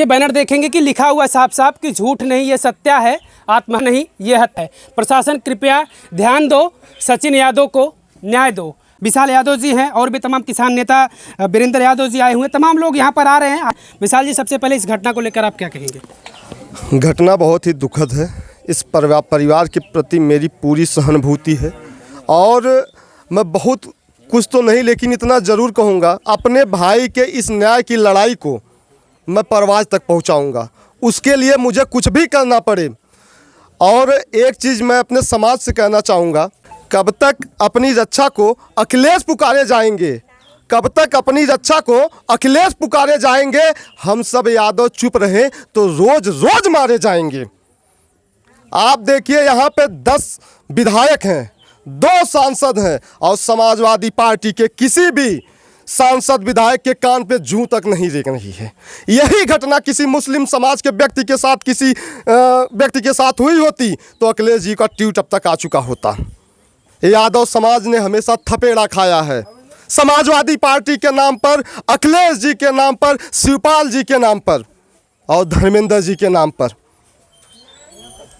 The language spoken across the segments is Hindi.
पीछे बैनर देखेंगे कि लिखा हुआ साफ साफ कि झूठ नहीं ये सत्या है, आत्मा नहीं ये हत्या है। प्रशासन कृपया ध्यान दो, सचिन यादव को न्याय दो। विशाल यादव जी हैं और भी तमाम किसान नेता वीरेंद्र यादव जी आए हुए हैं, तमाम लोग यहाँ पर आ रहे हैं। विशाल जी, सबसे पहले इस घटना को लेकर आप क्या कहेंगे? घटना बहुत ही दुखद है। इस परिवार के प्रति मेरी पूरी सहानुभूति है और मैं बहुत कुछ तो नहीं, लेकिन इतना ज़रूर कहूँगा, अपने भाई के इस न्याय की लड़ाई को मैं परवाज़ तक पहुँचाऊँगा। उसके लिए मुझे कुछ भी करना पड़े। और एक चीज़ मैं अपने समाज से कहना चाहूँगा, कब तक अपनी रक्षा को अखिलेश पुकारे जाएंगे, कब तक अपनी रक्षा को अखिलेश पुकारे जाएंगे। हम सब यादव चुप रहें तो रोज रोज मारे जाएंगे। आप देखिए, यहाँ पे 10 विधायक हैं, 2 सांसद हैं और समाजवादी पार्टी के किसी भी सांसद विधायक के कान पे जूं तक नहीं रेंग रही है। यही घटना किसी मुस्लिम समाज के व्यक्ति के साथ, किसी व्यक्ति के साथ हुई होती तो अखिलेश जी का ट्वीट अब तक आ चुका होता। यादव समाज ने हमेशा थपेड़ा खाया है, समाजवादी पार्टी के नाम पर, अखिलेश जी के नाम पर, शिवपाल जी के नाम पर और धर्मेंद्र जी के नाम पर।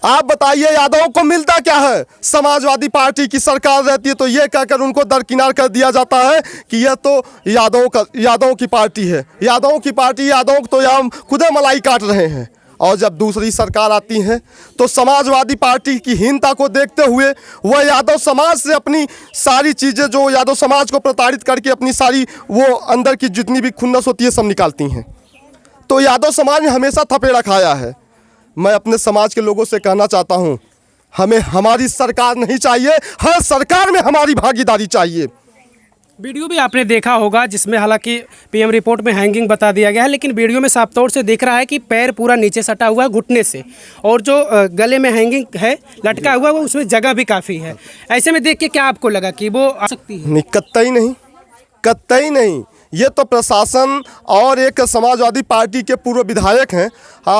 आप बताइए, यादवों को मिलता क्या है? समाजवादी पार्टी की सरकार रहती है तो ये कहकर उनको दरकिनार कर दिया जाता है कि यह तो यादवों की पार्टी है, यादवों की पार्टी, यादव तो यहाँ खुदे मलाई काट रहे हैं। और जब दूसरी सरकार आती है तो समाजवादी पार्टी की हीनता को देखते हुए वह यादव समाज से अपनी सारी चीज़ें, जो यादव समाज को प्रताड़ित करके अपनी सारी वो अंदर की जितनी भी खुन्नस होती है सब निकालती हैं। तो यादव समाज ने हमेशा थपेड़ा खाया है। मैं अपने समाज के लोगों से कहना चाहता हूँ, हमें हमारी सरकार नहीं चाहिए, हर सरकार में हमारी भागीदारी चाहिए। वीडियो भी आपने देखा होगा जिसमें हालांकि पीएम रिपोर्ट में हैंगिंग बता दिया गया है, लेकिन वीडियो में साफ तौर से दिख रहा है कि पैर पूरा नीचे सटा हुआ है घुटने से, और जो गले में हैंगिंग है लटका हुआ है वो उसमें जगह भी काफ़ी है। ऐसे में देख के क्या आपको लगा कि वो आ सकती है? नहीं, कतई नहीं, कतई नहीं। ये तो प्रशासन और एक समाजवादी पार्टी के पूर्व विधायक हैं,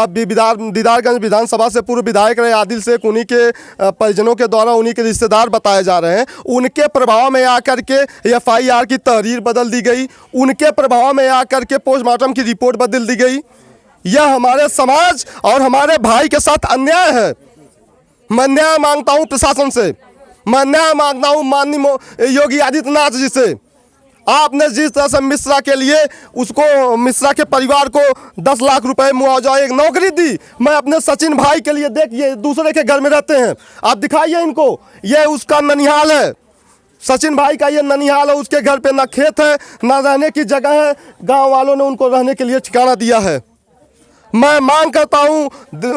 दीदारगंज विधानसभा से पूर्व विधायक रहे आदिल शेख, उन्हीं के परिजनों के द्वारा, उन्हीं के रिश्तेदार बताए जा रहे हैं। उनके प्रभाव में आकर के FIR की तहरीर बदल दी गई, उनके प्रभाव में आकर के पोस्टमार्टम की रिपोर्ट बदल दी गई। यह हमारे समाज और हमारे भाई के साथ अन्याय है। मैं न्याय मांगता हूँ प्रशासन से, मैं न्याय मांगता हूँ माननीय योगी आदित्यनाथ जी से। आपने जिस तरह से मिश्रा के लिए उसको, मिश्रा के परिवार को 10 लाख रुपए मुआवजा, एक नौकरी दी, मैं अपने सचिन भाई के लिए, देखिए दूसरे के घर में रहते हैं, आप दिखाइए इनको, ये उसका ननिहाल है, सचिन भाई का ये ननिहाल है। उसके घर पे ना खेत है ना रहने की जगह है, गांव वालों ने उनको रहने के लिए ठिकाना दिया है। मैं मांग करता हूँ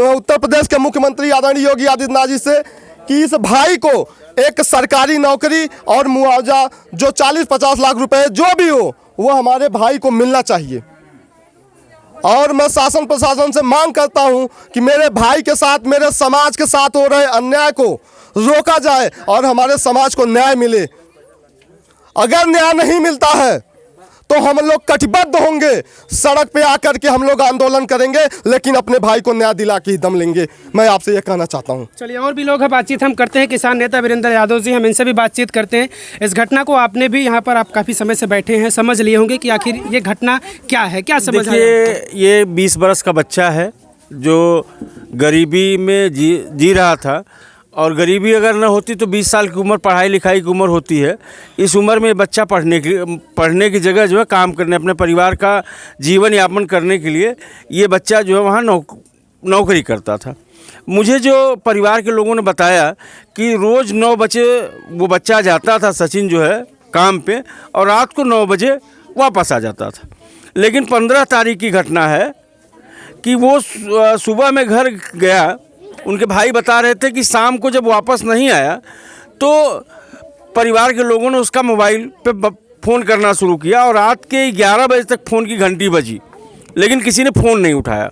उत्तर प्रदेश के मुख्यमंत्री आदरणीय योगी आदित्यनाथ जी से कि इस भाई को एक सरकारी नौकरी और मुआवजा जो 40-50 लाख रुपए जो भी हो वो हमारे भाई को मिलना चाहिए। और मैं शासन प्रशासन से मांग करता हूं कि मेरे भाई के साथ, मेरे समाज के साथ हो रहे अन्याय को रोका जाए और हमारे समाज को न्याय मिले। अगर न्याय नहीं मिलता है तो हम लोग कटिबद्ध होंगे, सड़क पे आकर के हम लोग आंदोलन करेंगे, लेकिन अपने भाई को न्याय दिला के ही दम लेंगे। मैं आपसे ये कहना चाहता हूँ। चलिए, और भी लोग हैं, बातचीत हम करते हैं। किसान नेता वीरेंद्र यादव जी, हम इनसे भी बातचीत करते हैं। इस घटना को आपने भी यहाँ पर, आप काफ़ी समय से बैठे हैं, समझ लिए होंगे कि आखिर ये घटना क्या है, क्या समझ आया? ये 20 बरस का बच्चा है जो गरीबी में जी रहा था, और गरीबी अगर न होती तो 20 साल की उम्र पढ़ाई लिखाई की उम्र होती है। इस उम्र में बच्चा पढ़ने की जगह जो है काम करने, अपने परिवार का जीवन यापन करने के लिए ये बच्चा जो है वहाँ नौकरी करता था। मुझे जो परिवार के लोगों ने बताया कि रोज़ 9 बजे वो बच्चा जाता था, सचिन जो है, काम पे, और रात को 9 बजे वापस आ जाता था। लेकिन 15 तारीख की घटना है कि वो सुबह में घर गया, उनके भाई बता रहे थे कि शाम को जब वापस नहीं आया तो परिवार के लोगों ने उसका मोबाइल पे फ़ोन करना शुरू किया और रात के 11 बजे तक फ़ोन की घंटी बजी, लेकिन किसी ने फ़ोन नहीं उठाया।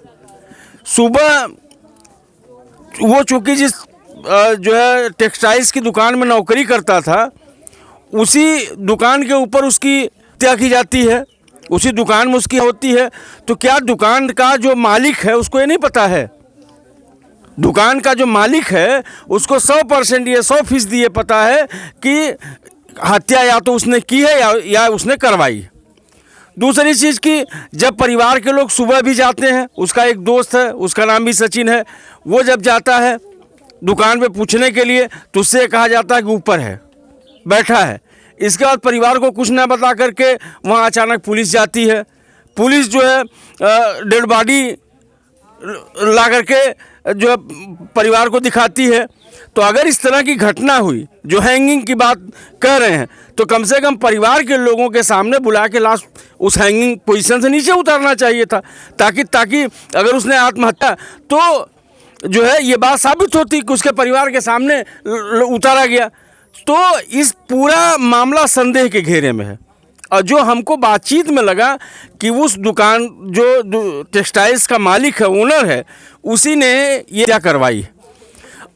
सुबह वो चूँकि जिस जो है टेक्सटाइल्स की दुकान में नौकरी करता था, उसी दुकान के ऊपर उसकी हत्या की जाती है, उसी दुकान में उसकी होती है। तो क्या दुकान का जो मालिक है उसको ये नहीं पता है? दुकान का जो मालिक है उसको 100% ये 100% ये पता है कि हत्या या तो उसने की है या उसने करवाई। दूसरी चीज़ कि जब परिवार के लोग सुबह भी जाते हैं, उसका एक दोस्त है, उसका नाम भी सचिन है, वो जब जाता है दुकान पे पूछने के लिए तो उससे कहा जाता है कि ऊपर है, बैठा है। इसके बाद परिवार को कुछ ना बता करके वहाँ अचानक पुलिस जाती है। पुलिस जो है डेड बॉडी ला करके जो है परिवार को दिखाती है। तो अगर इस तरह की घटना हुई जो हैंगिंग की बात कह रहे हैं, तो कम से कम परिवार के लोगों के सामने बुला के लाश उस हैंगिंग पोजीशन से नीचे उतारना चाहिए था, ताकि अगर उसने आत्महत्या तो जो है ये बात साबित होती कि उसके परिवार के सामने उतारा गया। तो इस पूरा मामला संदेह के घेरे में है। और जो हमको बातचीत में लगा कि उस दुकान जो टेक्सटाइल्स का मालिक है, ओनर है, उसी ने ये क्या करवाई।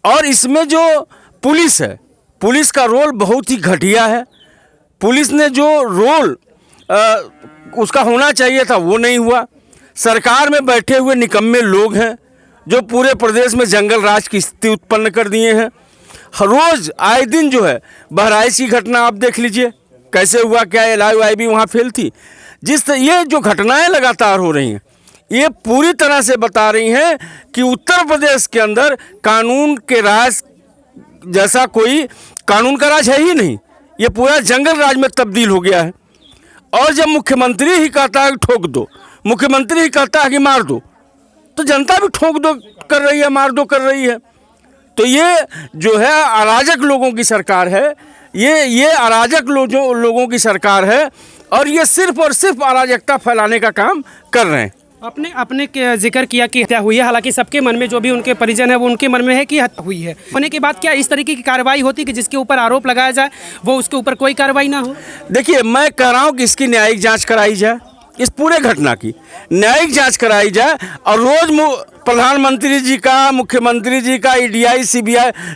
और इसमें जो पुलिस है, पुलिस का रोल बहुत ही घटिया है। पुलिस ने जो रोल उसका होना चाहिए था वो नहीं हुआ। सरकार में बैठे हुए निकम्मे लोग हैं जो पूरे प्रदेश में जंगल राज की स्थिति उत्पन्न कर दिए हैं। हर रोज़ आए दिन जो है बहराइच की घटना आप देख लीजिए कैसे हुआ, क्या LIV वहाँ फेल थी। ये जो घटनाएं लगातार हो रही हैं, ये पूरी तरह से बता रही हैं कि उत्तर प्रदेश के अंदर कानून के राज जैसा कोई कानून का राज है ही नहीं। ये पूरा जंगल राज में तब्दील हो गया है। और जब मुख्यमंत्री ही कहता है कि ठोक दो, मुख्यमंत्री ही कहता है कि मार दो, तो जनता भी ठोक दो कर रही है, मार दो कर रही है। तो ये जो है अराजक लोगों की सरकार है, ये अराजक लोगों की सरकार है, और ये सिर्फ और सिर्फ अराजकता फैलाने का काम कर रहे हैं। अपने जिक्र किया कि हत्या हुई है, हालांकि सबके मन में जो भी उनके परिजन है वो उनके मन में है कि हत्या हुई है। होने के बाद क्या इस तरीके की कार्रवाई होती कि जिसके ऊपर आरोप लगाया जाए वो उसके ऊपर कोई कार्रवाई ना हो? देखिए, मैं कह रहा हूँ कि इसकी न्यायिक जांच कराई जाए, इस पूरे घटना की न्यायिक जांच कराई जाए। और रोज प्रधानमंत्री जी का, मुख्यमंत्री जी का EDI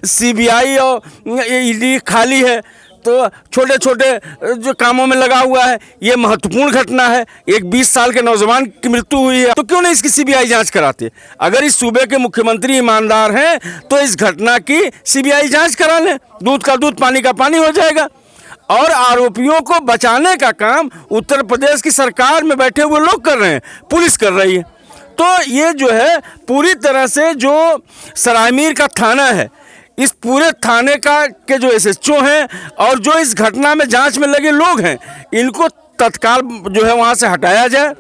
CBI और ED खाली है, तो छोटे छोटे जो कामों में लगा हुआ है। ये महत्वपूर्ण घटना है, एक 20 साल के नौजवान की मृत्यु हुई है, तो क्यों नहीं इसकी CBI जांच कराते? अगर इस सूबे के मुख्यमंत्री ईमानदार हैं तो इस घटना की CBI जांच करा लें, दूध का दूध पानी का पानी हो जाएगा। और आरोपियों को बचाने का काम उत्तर प्रदेश की सरकार में बैठे हुए लोग कर रहे हैं, पुलिस कर रही है। तो ये जो है पूरी तरह से जो सरायमीर का थाना है, इस पूरे थाने के जो SHO हैं और जो इस घटना में जांच में लगे लोग हैं, इनको तत्काल जो है वहाँ से हटाया जाए,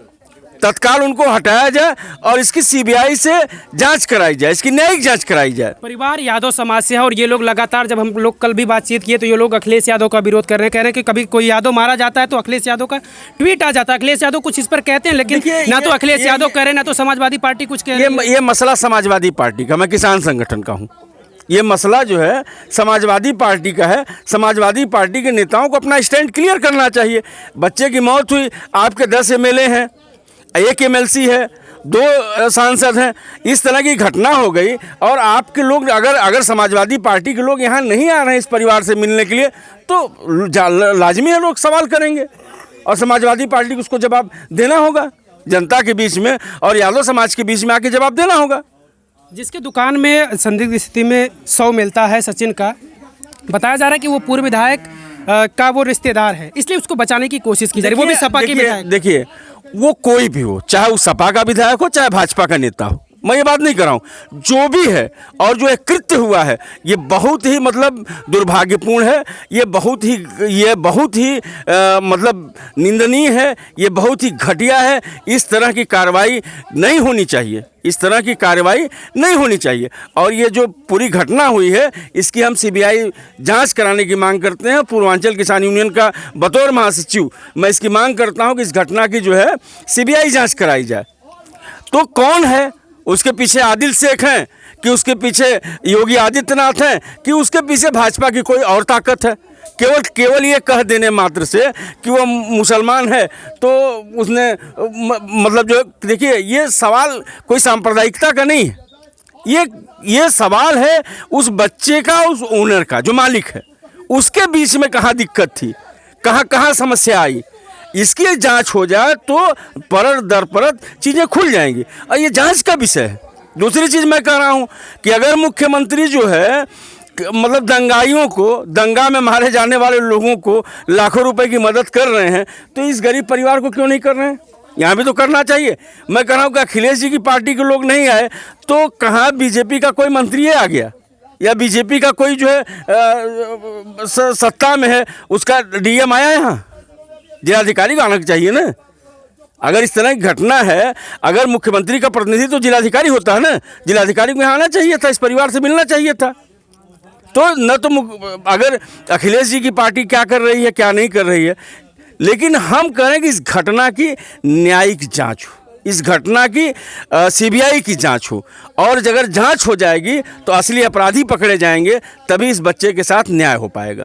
तत्काल उनको हटाया जाए और इसकी CBI से जांच कराई जाए, इसकी न्यायिक जांच कराई जाए। परिवार यादव समाज से है और ये लोग लगातार, जब हम लोग कल भी बातचीत किए तो ये लोग अखिलेश यादव का विरोध कर रहे हैं, कह रहे हैं कि कभी कोई यादव मारा जाता है तो अखिलेश यादव का ट्वीट आ जाता है। अखिलेश यादव कुछ इस पर कहते हैं, लेकिन ना तो अखिलेश यादव कह रहे हैं ना तो समाजवादी पार्टी कुछ कह रही है। ये मसला समाजवादी पार्टी का, मैं किसान संगठन का हूँ, ये मसला जो है समाजवादी पार्टी का है। समाजवादी पार्टी के नेताओं को अपना स्टैंड क्लियर करना चाहिए। बच्चे की मौत हुई, आपके 10 MLA हैं, 1 MLC है, 2 सांसद हैं, इस तरह की घटना हो गई और आपके लोग अगर समाजवादी पार्टी के लोग यहाँ नहीं आ रहे हैं इस परिवार से मिलने के लिए, तो लाजमी है लोग सवाल करेंगे और समाजवादी पार्टी को उसको जवाब देना होगा जनता के बीच में और यादव समाज के बीच में आके जवाब देना होगा। जिसके दुकान में संदिग्ध स्थिति में 100 मिलता है सचिन का, बताया जा रहा है कि वो पूर्व विधायक का वो रिश्तेदार है, इसलिए उसको बचाने की कोशिश की जा रही है, वो भी सपा के विधायक। देखिए, वो कोई भी हो, चाहे वो सपा का विधायक हो चाहे भाजपा का नेता हो, मैं ये बात नहीं कर रहा हूँ, जो भी है और जो एक कृत्य हुआ है ये बहुत ही मतलब दुर्भाग्यपूर्ण है, ये बहुत ही मतलब निंदनीय है, ये बहुत ही घटिया है। इस तरह की कार्रवाई नहीं होनी चाहिए, इस तरह की कार्रवाई नहीं होनी चाहिए। और ये जो पूरी घटना हुई है इसकी हम CBI जांच कराने की मांग करते हैं। पूर्वांचल किसान यूनियन का बतौर महासचिव मैं इसकी मांग करता हूँ कि इस घटना की जो है CBI जांच कराई जाए। तो कौन है उसके पीछे? आदिल शेख हैं कि उसके पीछे योगी आदित्यनाथ हैं कि उसके पीछे भाजपा की कोई और ताकत है? केवल ये कह देने मात्र से कि वो मुसलमान है तो उसने मतलब जो देखिए, ये सवाल कोई सांप्रदायिकता का नहीं है, ये सवाल है उस बच्चे का, उस ओनर का जो मालिक है, उसके बीच में कहाँ दिक्कत थी, कहाँ समस्या आई। इसकी जांच हो जाए तो परत दर परत चीज़ें खुल जाएंगी और ये जांच का विषय है। दूसरी चीज़ मैं कह रहा हूँ कि अगर मुख्यमंत्री जो है मतलब दंगाइयों को, दंगा में मारे जाने वाले लोगों को लाखों रुपए की मदद कर रहे हैं, तो इस गरीब परिवार को क्यों नहीं कर रहे हैं? यहाँ भी तो करना चाहिए। मैं कह रहा हूँ कि अखिलेश जी की पार्टी के लोग नहीं आए तो कहाँ बीजेपी का कोई मंत्री आ गया या बीजेपी का कोई जो है सत्ता में है उसका डीएम आया यहाँ? जिलाधिकारी को आना चाहिए ना। अगर इस तरह की घटना है, अगर मुख्यमंत्री का प्रतिनिधि तो जिलाधिकारी होता है ना, जिलाधिकारी को यहाँ आना चाहिए था, इस परिवार से मिलना चाहिए था। तो न तो अगर अखिलेश जी की पार्टी क्या कर रही है क्या नहीं कर रही है, लेकिन हम करें कि इस घटना की न्यायिक जांच हो, इस घटना की सीबीआई की जांच हो, और अगर जांच हो जाएगी तो असली अपराधी पकड़े जाएंगे, तभी इस बच्चे के साथ न्याय हो पाएगा।